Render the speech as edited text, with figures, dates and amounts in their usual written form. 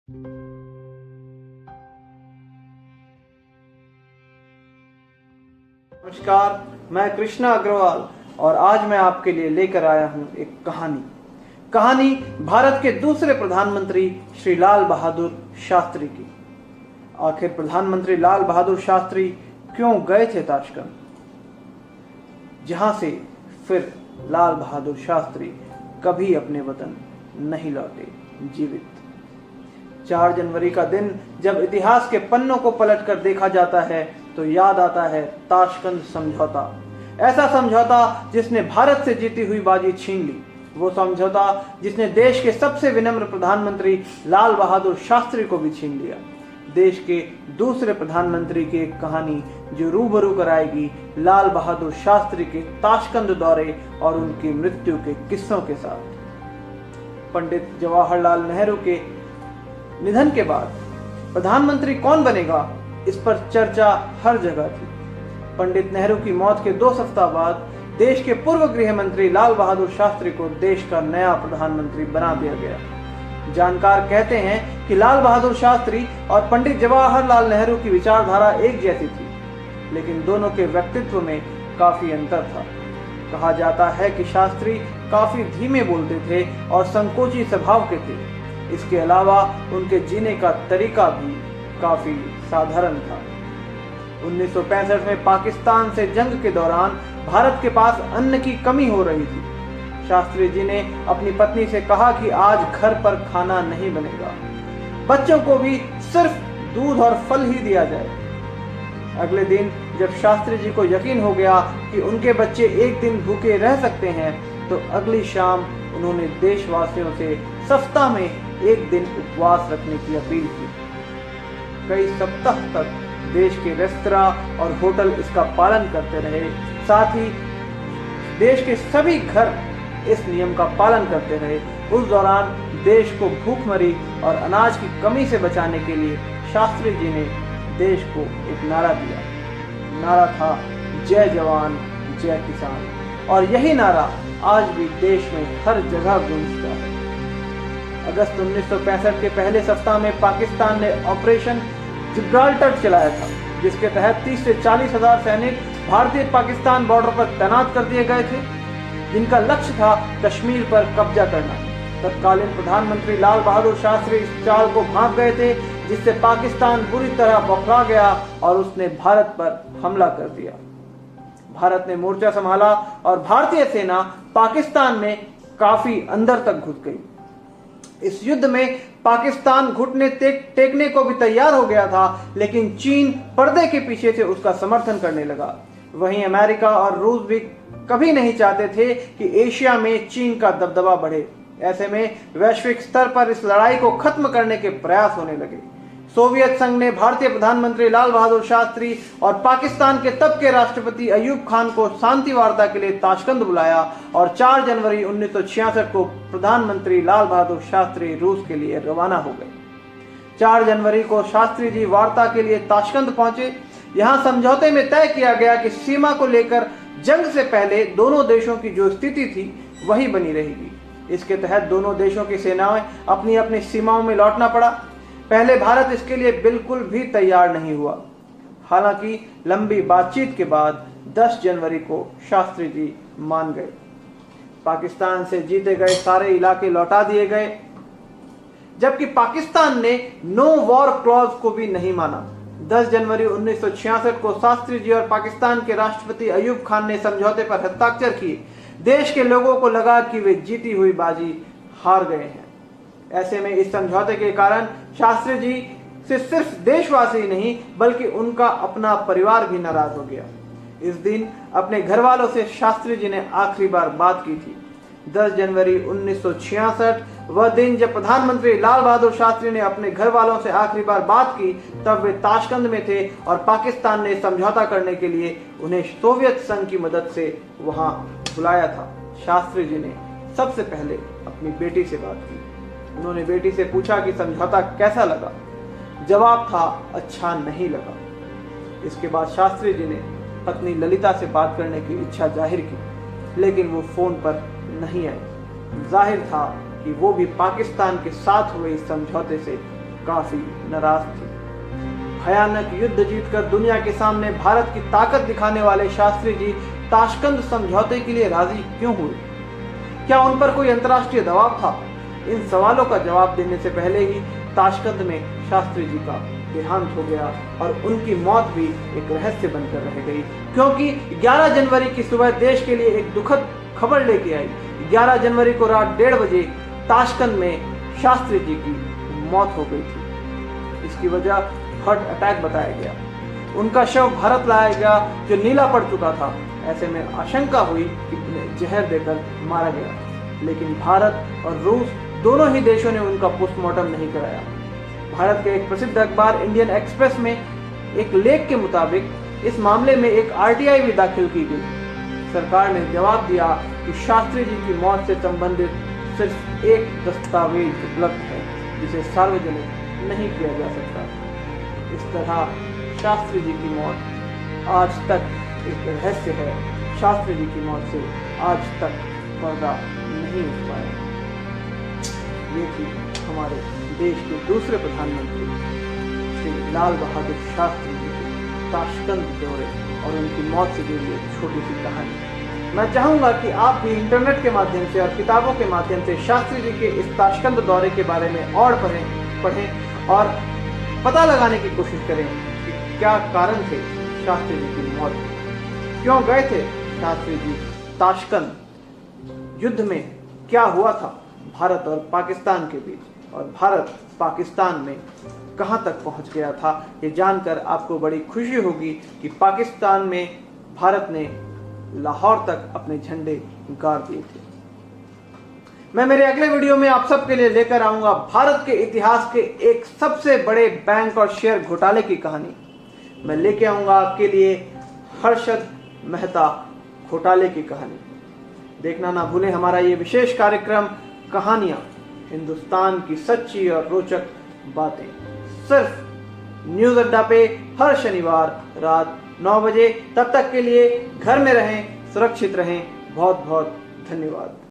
नमस्कार, मैं कृष्णा अग्रवाल और आज मैं आपके लिए लेकर आया हूं एक कहानी भारत के दूसरे प्रधानमंत्री श्री लाल बहादुर शास्त्री की। आखिर प्रधानमंत्री लाल बहादुर शास्त्री क्यों गए थे ताशकंद, जहां से फिर लाल बहादुर शास्त्री कभी अपने वतन नहीं लौटे जीवित। 4 जनवरी का दिन जब इतिहास के पन्नों को पलटकर देखा जाता है तो याद आता है ताशकंद समझौता। ऐसा समझौता जिसने भारत से जीती हुई बाजी छीन ली। वो समझौता जिसने देश के सबसे विनम्र प्रधानमंत्री लाल बहादुर शास्त्री को भी छीन लिया। देश के दूसरे प्रधानमंत्री की एक कहानी जो रूबरू कराएगी लाल बहादुर शास्त्री के ताशकंद दौरे और उनकी मृत्यु के किस्सों के साथ। पंडित जवाहरलाल नेहरू के निधन के बाद प्रधानमंत्री कौन बनेगा, इस पर चर्चा हर जगह थी। पंडित नेहरू की मौत के 2 सप्ताह बाद देश के पूर्व गृह मंत्री लाल बहादुर शास्त्री को देश का नया प्रधानमंत्री बना दिया गया। जानकार कहते हैं कि लाल बहादुर शास्त्री और पंडित जवाहरलाल नेहरू की विचारधारा एक जैसी थी, लेकिन दोनों के व्यक्तित्व में काफी अंतर था। कहा जाता है कि शास्त्री काफी धीमे बोलते थे और संकोची स्वभाव के थे। इसके अलावा उनके जीने का तरीका भी काफी साधारण था। 1965 में पाकिस्तान से जंग के दौरान भारत के पास अन्न की कमी हो रही थी। शास्त्री जी ने अपनी पत्नी से कहा कि आज घर पर खाना नहीं बनेगा, बच्चों को भी सिर्फ दूध और फल ही दिया जाए। अगले दिन जब शास्त्री जी को यकीन हो गया कि उनके बच्चे एक दिन भूखे रह सकते हैं, तो अगली शाम उन्होंने देशवासियों से सप्ताह में एक दिन उपवास रखने की अपील की। कई सप्ताह तक देश के रेस्तरां और होटल इसका पालन करते रहे। साथ ही देश के सभी घर इस नियम का पालन करते रहे। उस दौरान देश को भूखमरी और अनाज की कमी से बचाने के लिए शास्त्री जी ने देश को एक नारा दिया। नारा था जय जवान जय किसान, और यही नारा आज भी देश में हर जगह गूंजता है। अगस्त 1965 के पहले सप्ताह में पाकिस्तान ने ऑपरेशन जिब्राल्टर चलाया था, जिसके तहत 30 से 40 हजार सैनिक भारतीय पाकिस्तान बॉर्डर पर तैनात कर दिए गए थे, जिनका लक्ष्य था कश्मीर पर कब्जा करना। तत्कालीन प्रधानमंत्री लाल बहादुर शास्त्री इस चाल को भांप गए थे, जिससे पाकिस्तान बुरी तरह बौखला गया और उसने भारत पर हमला कर दिया। भारत ने मोर्चा संभाला और भारतीय सेना पाकिस्तान में काफी अंदर तक घुस गई। इस युद्ध में पाकिस्तान घुटने टेकने को भी तैयार हो गया था, लेकिन चीन पर्दे के पीछे से उसका समर्थन करने लगा। वहीं अमेरिका और रूस भी कभी नहीं चाहते थे कि एशिया में चीन का दबदबा बढ़े। ऐसे में वैश्विक स्तर पर इस लड़ाई को खत्म करने के प्रयास होने लगे। सोवियत संघ ने भारतीय प्रधानमंत्री लाल बहादुर शास्त्री और पाकिस्तान के तब के राष्ट्रपति अयूब खान को शांति वार्ता के लिए ताशकंद बुलाया और 4 जनवरी 1966 को प्रधानमंत्री लाल बहादुर शास्त्री रूस के लिए रवाना हो गए। 4 जनवरी को शास्त्री जी वार्ता के लिए ताशकंद पहुंचे। यहां समझौते में तय किया गया कि सीमा को लेकर जंग से पहले दोनों देशों की जो स्थिति थी वही बनी रहेगी। इसके तहत दोनों देशों की सेनाएं अपनी अपनी सीमाओं में लौटना पड़ा। पहले भारत इसके लिए बिल्कुल भी तैयार नहीं हुआ। हालांकि लंबी बातचीत के बाद 10 जनवरी को शास्त्री जी मान गए। पाकिस्तान से जीते गए सारे इलाके लौटा दिए गए, जबकि पाकिस्तान ने नो वॉर क्लॉज को भी नहीं माना। 10 जनवरी 1966 को शास्त्री जी और पाकिस्तान के राष्ट्रपति अयूब खान ने समझौते पर हस्ताक्षर किए। देश के लोगों को लगा कि वे जीती हुई बाजी हार गए हैं। ऐसे में इस समझौते के कारण शास्त्री जी से सिर्फ देशवासी ही नहीं बल्कि उनका अपना परिवार भी नाराज हो गया। इस दिन अपने घर वालों से शास्त्री जी ने आखिरी बार बात की थी। 10 जनवरी 1966 वह दिन जब प्रधानमंत्री लाल बहादुर शास्त्री ने अपने घर वालों से आखिरी बार बात की, तब वे ताशकंद में थे और पाकिस्तान ने समझौता करने के लिए उन्हें सोवियत संघ की मदद से वहां बुलाया था। शास्त्री जी ने सबसे पहले अपनी बेटी से बात की। उन्होंने बेटी से पूछा कि समझौता कैसा लगा। जवाब था अच्छा नहीं लगा। इसके बाद शास्त्री जी ने पत्नी ललिता से बात करने की इच्छा जाहिर की, लेकिन वो फोन पर नहीं आई। जाहिर था कि वो भी पाकिस्तान के साथ हुए इस समझौते से काफी नाराज थे। भयानक युद्ध जीतकर दुनिया के सामने भारत की ताकत दिखाने वाले शास्त्री जी ताशकंद समझौते के लिए राजी क्यों हुए? क्या उन पर कोई अंतर्राष्ट्रीय दबाव था? इन सवालों का जवाब देने से पहले ही ताशकंद में शास्त्री जी का देहांत हो गया और उनकी मौत भी एक रहस्य बनकर रह गई, क्योंकि 11 जनवरी की सुबह देश के लिए एक दुखद खबर लेके आई। 11 जनवरी को रात 1:30 बजे ताशकंद में शास्त्री जी की मौत हो गई थी। इसकी वजह हार्ट अटैक बताया गया। उनका शव भारत लाया गया जो नीला पड़ चुका था। ऐसे में आशंका हुई कि उन्हें जहर देकर मारा गया, लेकिन भारत और रूस दोनों ही देशों ने उनका पोस्टमार्टम नहीं कराया। भारत के एक प्रसिद्ध अखबार इंडियन एक्सप्रेस में एक लेख के मुताबिक इस मामले में एक आरटीआई भी दाखिल की गई। सरकार ने जवाब दिया कि शास्त्री जी की मौत से संबंधित सिर्फ एक दस्तावेज उपलब्ध है जिसे सार्वजनिक नहीं किया जा सकता। इस तरह शास्त्री जी की मौत आज तक एक रहस्य है। शास्त्री जी की मौत से आज तक पर्दा नहीं उठ पाया। ये थी हमारे देश के दूसरे प्रधानमंत्री श्री लाल बहादुर शास्त्री जी के ताशकंद दौरे और उनकी मौत से जुड़ी एक छोटी सी कहानी। मैं चाहूंगा कि आप भी इंटरनेट के माध्यम से और किताबों के माध्यम से शास्त्री जी के इस ताशकंद दौरे के बारे में और पढ़ें और पता लगाने की कोशिश करें कि क्या कारण थे शास्त्री जी की मौत के, क्यों गए थे शास्त्री जी ताशकंद, युद्ध में क्या हुआ था भारत और पाकिस्तान के बीच, और भारत पाकिस्तान में कहां तक पहुंच गया था। ये जानकर आपको बड़ी खुशी होगी कि पाकिस्तान में भारत ने लाहौर तक अपने झंडे गाड़ दिए थे। मैं मेरे अगले वीडियो में आप सबके लिए लेकर आऊंगा भारत के इतिहास के एक सबसे बड़े बैंक और शेयर घोटाले की कहानी। मैं लेके आऊंगा आपके लिए हर्षद मेहता घोटाले की कहानी। देखना ना भूलें हमारा ये विशेष कार्यक्रम कहानियां, हिंदुस्तान की सच्ची और रोचक बातें, सिर्फ न्यूज अड्डा पे हर शनिवार रात 9 बजे। तब तक के लिए घर में रहें, सुरक्षित रहें। बहुत बहुत धन्यवाद।